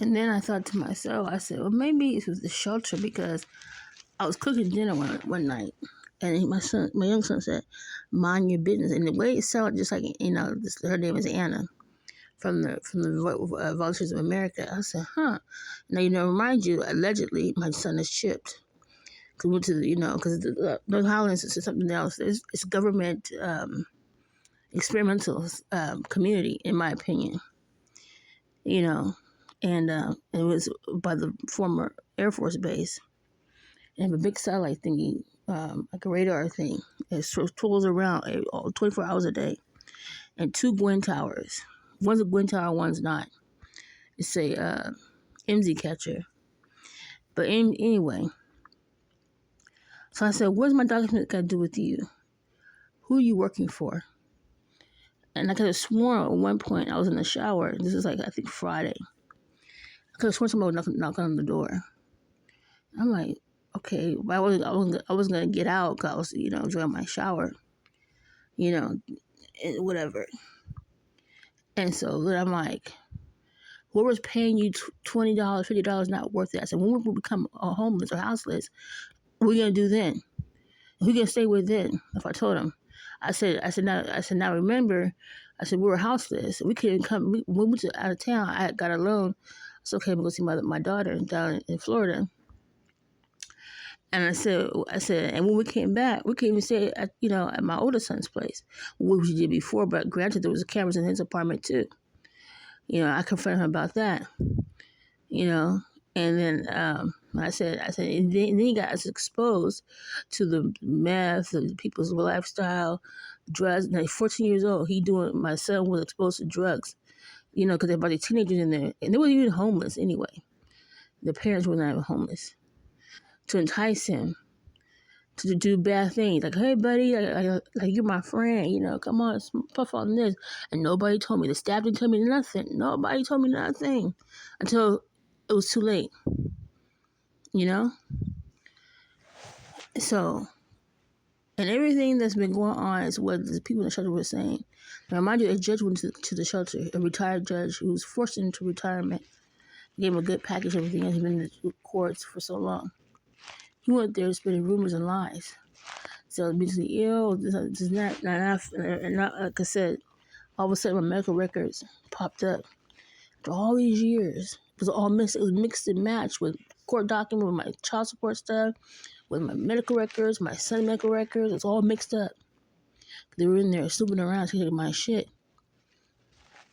And then I thought to myself, I said, well, maybe it was the shelter because I was cooking dinner one night, and my young son said, "Mind your business." And the way it sounded, just like her name is Anna from the Vultures of America. I said, "Huh." Now remind you, allegedly, my son is chipped. Cause we went to because the North Highlands is something else. It's government experimental community, in my opinion. And it was by the former Air Force base. They have a big satellite thingy, like a radar thing. It tools around 24 hours a day, and two Gwyn towers. One's a Gwyn tower, one's not. It's a MZ catcher. But anyway, so I said, "What's my document got to do with you? Who are you working for?" And I could have sworn at one point I was in the shower. This is like, I think, Friday. I could have sworn somebody was knocking on the door. I'm like, okay, but I was gonna get out because I was enjoying my shower, and whatever. And so then I'm like, whoever's paying you $20, $50 not worth it. I said, when we become homeless or houseless, what are we gonna do then? Who gonna stay with then? If I told him, I said now remember, I said we were houseless. We couldn't come. We went out of town. I got a loan. It's okay. I'm gonna go see my daughter down in Florida. And I said, and when we came back, we couldn't even stay at my older son's place, which we did before. But granted, there was cameras in his apartment too. I confronted him about that. And then I said, and then he got exposed to the meth, the people's lifestyle, drugs. Now, 14 years old, my son was exposed to drugs, because there were about teenagers in there, and they weren't even homeless anyway. The parents were not even homeless, to entice him to do bad things. Like, hey, buddy, like you're my friend, come on, puff on this. And nobody told me. The staff didn't tell me nothing. Nobody told me nothing until it was too late, So, and everything that's been going on is what the people in the shelter were saying. Now, mind you, a judge went to the shelter, a retired judge who was forced into retirement, gave him a good package, everything else. He's been in the courts for so long. He went there spreading rumors and lies. So, mentally ill, this is not like I said, all of a sudden my medical records popped up. After all these years, it was all mixed. It was mixed and matched with court documents, with my child support stuff, with my medical records, my son's medical records. It's all mixed up. They were in there snooping around taking my shit.